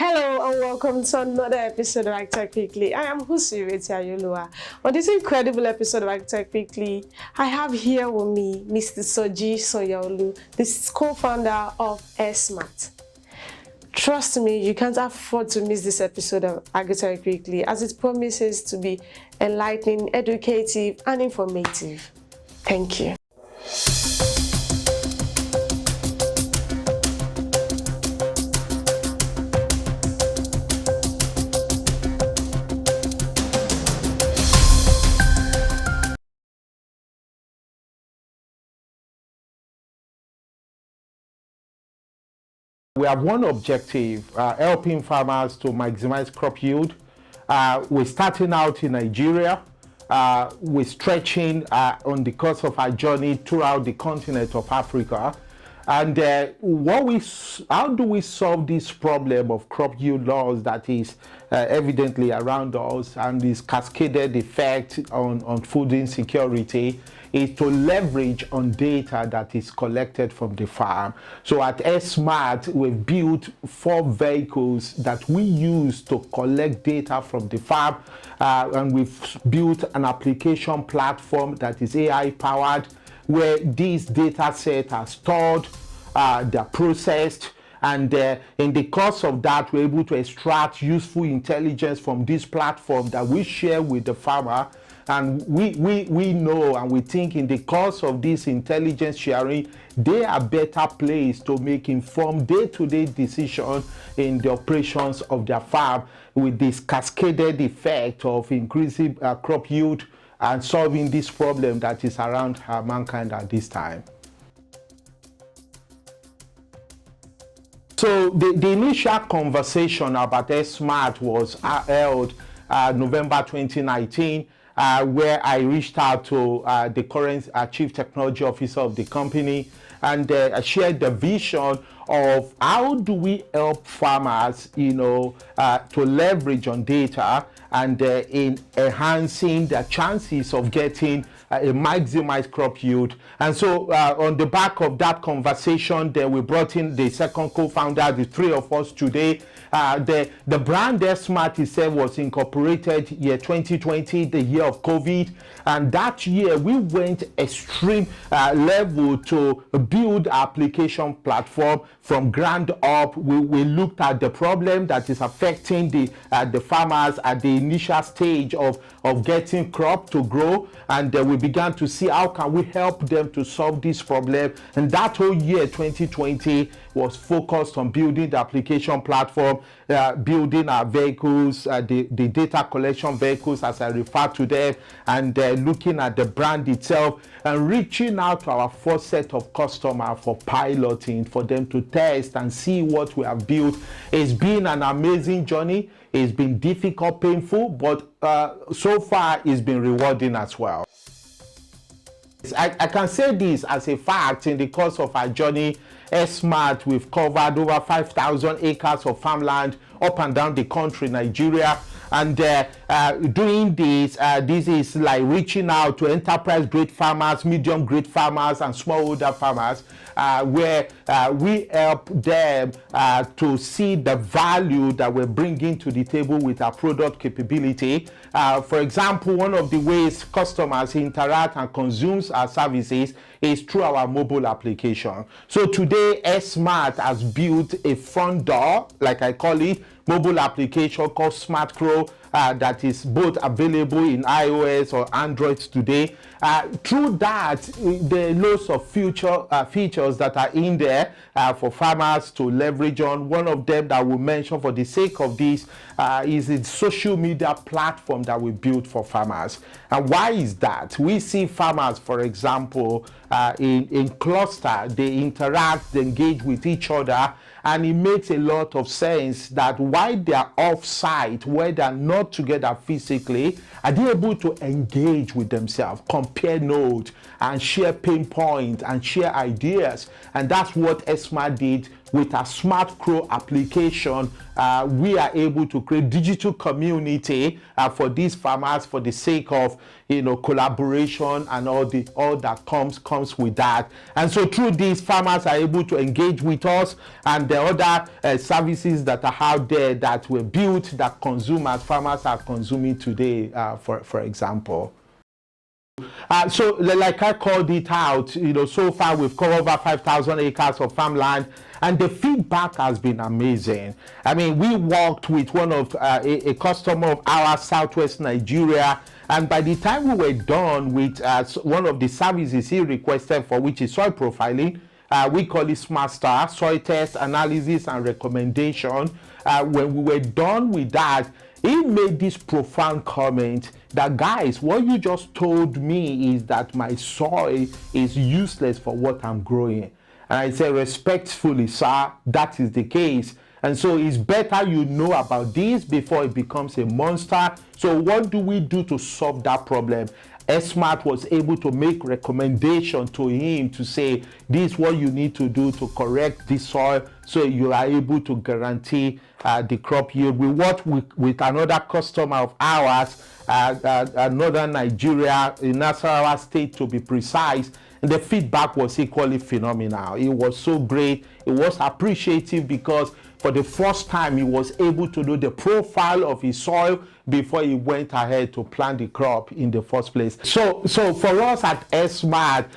Hello and welcome to another episode of AGRITECH Weekly. I am Husireti Ayolua. On this incredible episode of AGRITECH Weekly, I have here with me Mr. Soji Sonyaolu, the co-founder of AirSmat. Trust me, you can't afford to miss this episode of AGRITECH Weekly as it promises to be enlightening, educative, and informative. Thank you. We have one objective, helping farmers to maximize crop yield. We're starting out in Nigeria. We're stretching on the course of our journey throughout the continent of Africa. And how do we solve this problem of crop yield loss that is evidently around us and this cascaded effect on food insecurity? Is to leverage on data that is collected from the farm. So at AirSmat, we've built 4 vehicles that we use to collect data from the farm, and we've built an application platform that is AI powered, where these data sets are stored, they're processed, and in the course of that, we're able to extract useful intelligence from this platform that we share with the farmer. And we know and we think in the course of this intelligence sharing, they are better placed to make informed day-to-day decisions in the operations of their farm with this cascaded effect of increasing crop yield and solving this problem that is around mankind at this time. So the initial conversation about AirSmat was held November 2019. Where I reached out to the current Chief Technology Officer of the company, and I shared the vision of how do we help farmers, to leverage on data and in enhancing their chances of getting a maximized crop yield. And so on the back of that conversation, then we brought in the second co-founder, the 3 of us today. The brand AirSmat itself was incorporated year 2020, the year of COVID, and that year we went extreme level to build application platform from ground up. We looked at the problem that is affecting the farmers at the initial stage of getting crop to grow, and we began to see how can we help them to solve this problem. And that whole year 2020 was focused on building the application platform, building our vehicles, the data collection vehicles as I refer to them, and looking at the brand itself and reaching out to our first set of customers for piloting, for them to test and see what we have built. It's been an amazing journey. It's been difficult, painful, but so far it's been rewarding as well. I can say this as a fact. In the course of our journey, AirSmat, we've covered over 5,000 acres of farmland up and down the country, Nigeria. And doing this, this is like reaching out to enterprise-grade farmers, medium-grade farmers, and smallholder farmers, where we help them to see the value that we're bringing to the table with our product capability. For example, one of the ways customers interact and consume our services is through our mobile application. So today, AirSmat has built a front door, like I call it, mobile application called Smart Crow that is both available in iOS or Android today. Through that, there are lots of features that are in there for farmers to leverage on. One of them that we'll mention for the sake of this is the social media platform that we built for farmers. And why is that? We see farmers, for example, in cluster, they interact, they engage with each other, and it makes a lot of sense that while they are off-site, where they are not together physically, are they able to engage with themselves, compare notes, and share pain points and share ideas? And that's what AirSmat did with a Smart Grow application, we are able to create digital community for these farmers for the sake of collaboration and all that comes with that. And so through this, farmers are able to engage with us and the other services that are out there that were built that farmers are consuming today, for example. So like I called it out, so far we've covered over 5,000 acres of farmland, and the feedback has been amazing. I mean, we worked with one of a customer of ours, Southwest Nigeria, and by the time we were done with one of the services he requested for, which is soil profiling, we call it Smart Star, soil test, analysis, and recommendation. When we were done with that, he made this profound comment that, guys, what you just told me is that my soil is useless for what I'm growing. And I said, respectfully, sir, that is the case. And so it's better you know about this before it becomes a monster. So what do we do to solve that problem? AirSmat was able to make recommendation to him to say, this is what you need to do to correct the soil so you are able to guarantee the crop yield. We worked with another customer of ours, northern Nigeria, in Nasarawa State to be precise, and the feedback was equally phenomenal. It was so great. It was appreciative because for the first time he was able to know the profile of his soil before he went ahead to plant the crop in the first place. So for us at AirSmat,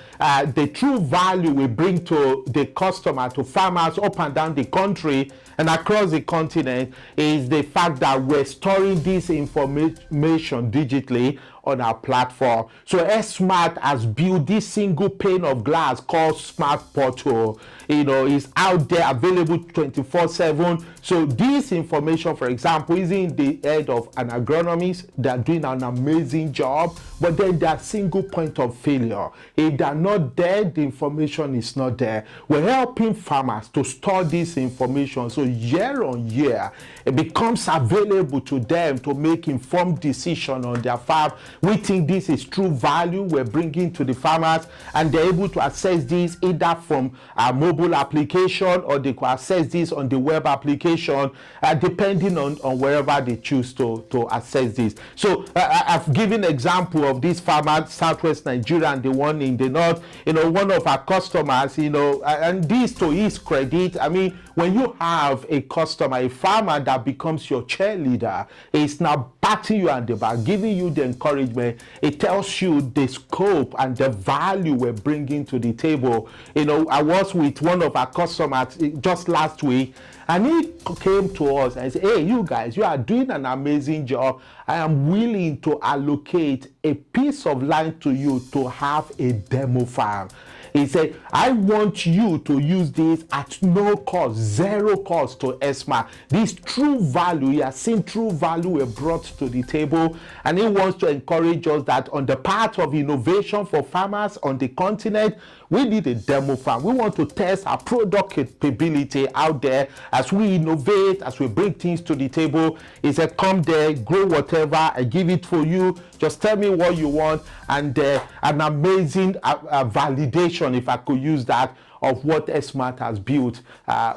the true value we bring to the customer, to farmers up and down the country and across the continent, is the fact that we're storing this information digitally on our platform. So AirSmat has built this single pane of glass called Smart Portal. It's out there available 24/7. So this information, for example, is in the head of an agronomist. They're doing an amazing job, but then their single point of failure. If they're not there, the information is not there. We're helping farmers to store this information so year on year it becomes available to them to make informed decision on their farm. We think this is true value we're bringing to the farmers, and they're able to access this either from a mobile application or they can access this on the web application, depending on wherever they choose to access this. So I've given example of this farmer, Southwest Nigeria, and the one in the north. One of our customers, and this to his credit, I mean, when you have a customer, a farmer that becomes your cheerleader, it's now patting you on the back, giving you the encouragement. It tells you the scope and the value we're bringing to the table. I was with one of our customers just last week, and he came to us and said, hey, you guys, you are doing an amazing job. I am willing to allocate a piece of land to you to have a demo farm. He said, I want you to use this at no cost, zero cost to AirSmat. This true value, he has seen true value we brought to the table, and he wants to encourage us that on the part of innovation for farmers on the continent, we need a demo farm. We want to test our product capability out there as we innovate, as we bring things to the table. He said, come there, grow whatever, I give it for you. Just tell me what you want, and an amazing validation, if I could use that, of what AirSmat has built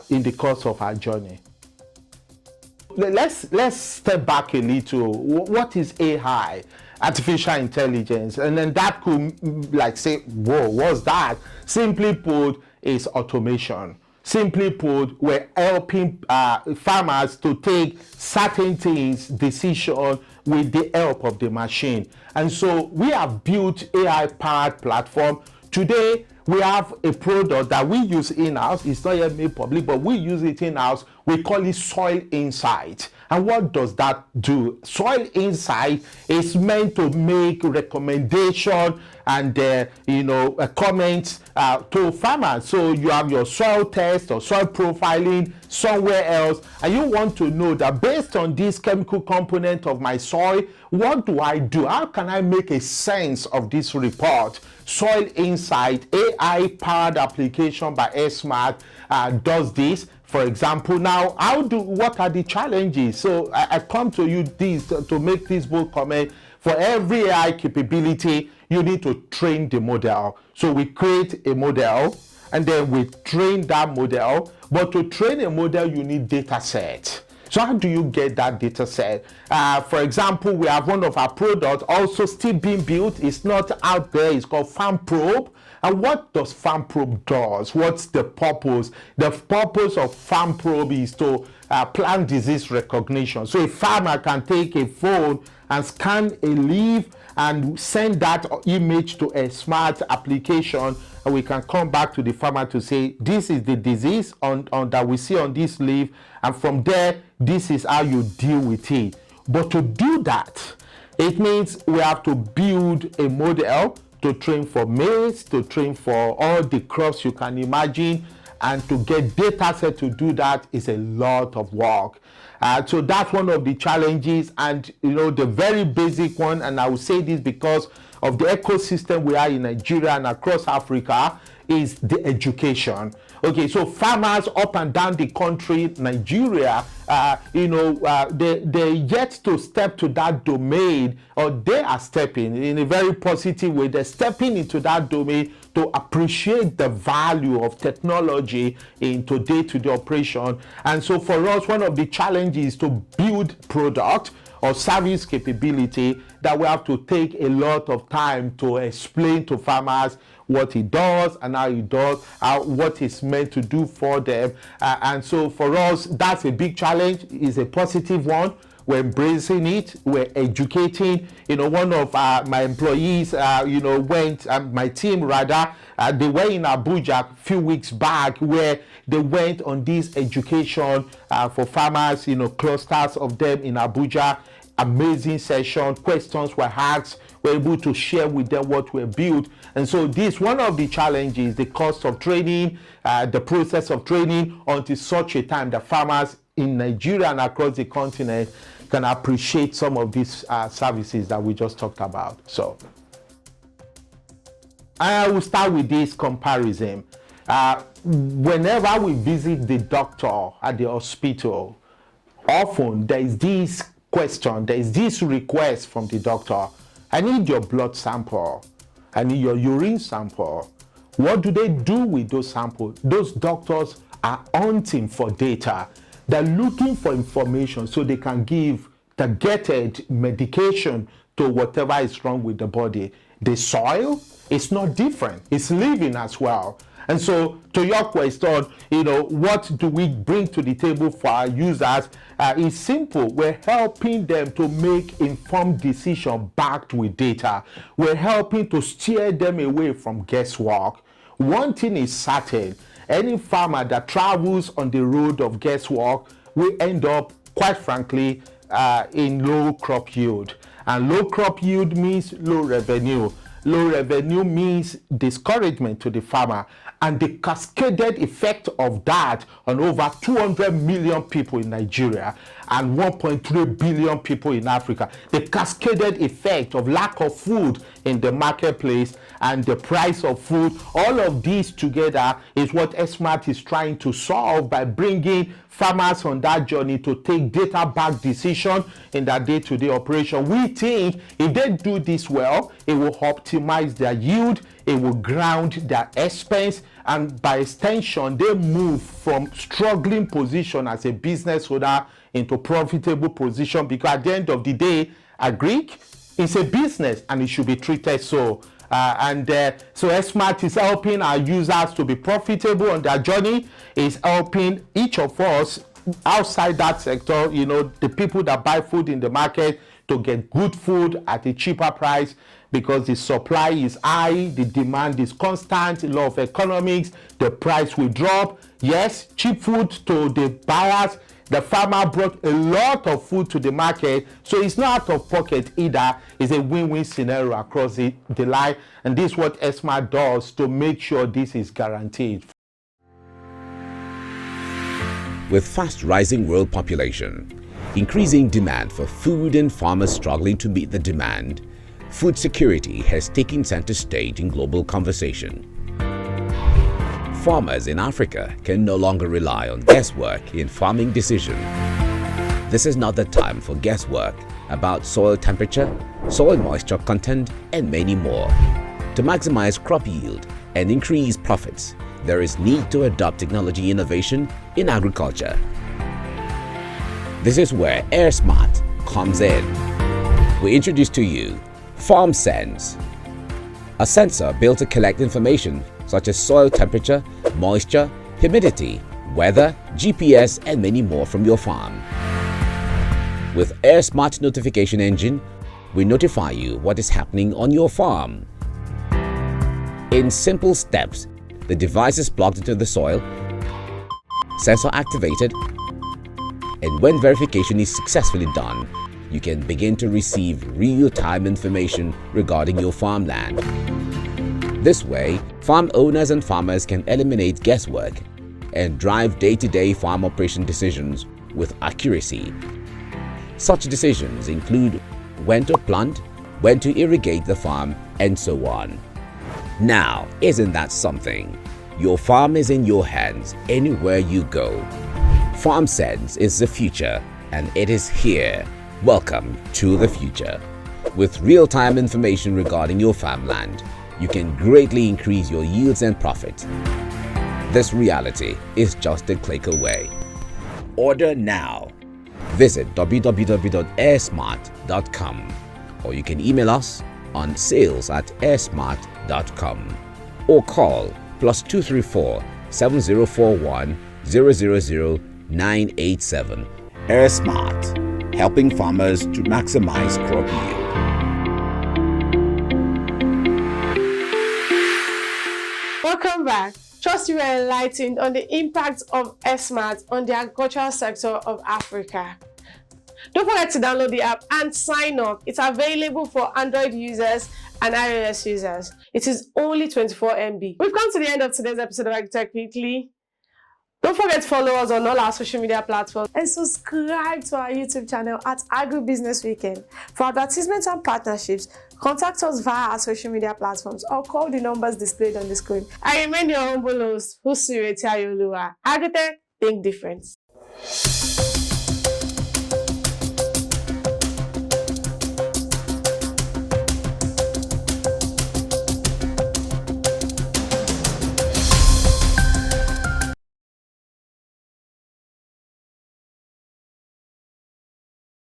in the course of our journey. Let's step back a little. What is AI? Artificial intelligence, and then that could say, whoa, what's that? Simply put, is automation. Simply put, we're helping farmers to take certain things, decision with the help of the machine. And so we have built AI-powered platform. Today, we have a product that we use in-house. It's not yet made public, but we use it in-house. We call it Soil Insight. And what does that do? Soil Insight is meant to make recommendation and comments to farmers. So you have your soil test or soil profiling somewhere else, and you want to know that based on this chemical component of my soil, what do I do? How can I make a sense of this report? Soil Insight, AI-powered application by AirSmat, does this. For example, now, what are the challenges? So I come to you to make this bold comment. For every AI capability, you need to train the model. So we create a model, and then we train that model. But to train a model, you need data set. So how do you get that data set? For example, we have one of our products also still being built. It's not out there. It's called Farm Probe. And what does Farm Probe does? What's the purpose? The purpose of Farm Probe is to plant disease recognition. So a farmer can take a phone and scan a leaf and send that image to a smart application, and we can come back to the farmer to say, this is the disease that we see on this leaf, and from there, this is how you deal with it. But to do that, it means we have to build a model to train for maize, to train for all the crops you can imagine, and to get data set to do that is a lot of work. So that's one of the challenges, and the very basic one, and I will say this because of the ecosystem we are in Nigeria and across Africa, is the education. Okay, so farmers up and down the country, Nigeria, they're yet to step to that domain, or they are stepping in a very positive way. They're stepping into that domain to appreciate the value of technology into day-to-day operation. And so for us, one of the challenges is to build product or service capability that we have to take a lot of time to explain to farmers what it does and how it does, what it's meant to do for them. And so for us, that's a big challenge. It's a positive one. We're embracing it. We're educating. One of my employees, my team rather, they were in Abuja a few weeks back where they went on this education for farmers, clusters of them in Abuja. Amazing session, questions were asked, we're able to share with them what we built. And so this, one of the challenges, the cost of training, the process of training until such a time that farmers in Nigeria and across the continent can appreciate some of these services that we just talked about. So I will start with this comparison. Whenever we visit the doctor at the hospital, often there is this question, there is this request from the doctor: I need your blood sample, I need your urine sample. What do they do with those samples? Those doctors are hunting for data. They're looking for information so they can give targeted medication to whatever is wrong with the body. The soil is not different, it's living as well. And so to your question, what do we bring to the table for our users? It's simple. We're helping them to make informed decisions backed with data. We're helping to steer them away from guesswork. One thing is certain: any farmer that travels on the road of guesswork will end up, quite frankly, in low crop yield. And low crop yield means low revenue. Low revenue means discouragement to the farmer, and the cascaded effect of that on over 200 million people in Nigeria and 1.3 billion people in Africa. The cascaded effect of lack of food in the marketplace and the price of food, all of these together is what AirSmat is trying to solve by bringing farmers on that journey to take data-backed decisions in their day-to-day operation. We think if they do this well, it will optimize their yield, it will ground their expense, and by extension, they move from struggling position as a business owner into profitable position, because at the end of the day, AGRITECH is a business and it should be treated so. So AirSmat is helping our users to be profitable on their journey. Is helping each of us outside that sector, the people that buy food in the market, to get good food at a cheaper price, because the supply is high, the demand is constant, law of economics, the price will drop. Yes, cheap food to the buyers. The farmer brought a lot of food to the market, so it's not out of pocket either. It's a win-win scenario across the line, and this is what AirSmat does to make sure this is guaranteed. With fast rising world population, increasing demand for food, and farmers struggling to meet the demand, food security has taken center stage in global conversation. Farmers in Africa can no longer rely on guesswork in farming decisions. This is not the time for guesswork about soil temperature, soil moisture content, and many more. To maximize crop yield and increase profits, there is need to adopt technology innovation in agriculture. This is where AirSmat comes in. We introduce to you FarmSense, a sensor built to collect information such as soil temperature, moisture, humidity, weather, GPS, and many more from your farm. With AirSmart notification engine, we notify you what is happening on your farm. In simple steps, the device is plugged into the soil, sensor activated, and when verification is successfully done, you can begin to receive real-time information regarding your farmland. This way, farm owners and farmers can eliminate guesswork and drive day-to-day farm operation decisions with accuracy. Such decisions include when to plant, when to irrigate the farm, and so on. Now, isn't that something? Your farm is in your hands anywhere you go. FarmSense is the future, and it is here. Welcome to the future. With real-time information regarding your farmland, you can greatly increase your yields and profit. This reality is just a click away. Order now. Visit www.airsmart.com, or you can email us on sales@airsmart.com or call +234 7041 000 987. AirSmart, helping farmers to maximize crop yield. Welcome back. Trust you were enlightened on the impact of AirSmat on the agricultural sector of Africa. Don't forget to download the app and sign up. It's available for Android users and iOS users. It is only 24 MB. We've come to the end of today's episode of AGRITECH Weekly. Don't forget to follow us on all our social media platforms and subscribe to our YouTube channel at Agribusiness Weekend. For advertisements and partnerships, contact us via our social media platforms or call the numbers displayed on the screen. I remain your humble host, Agritech, think different.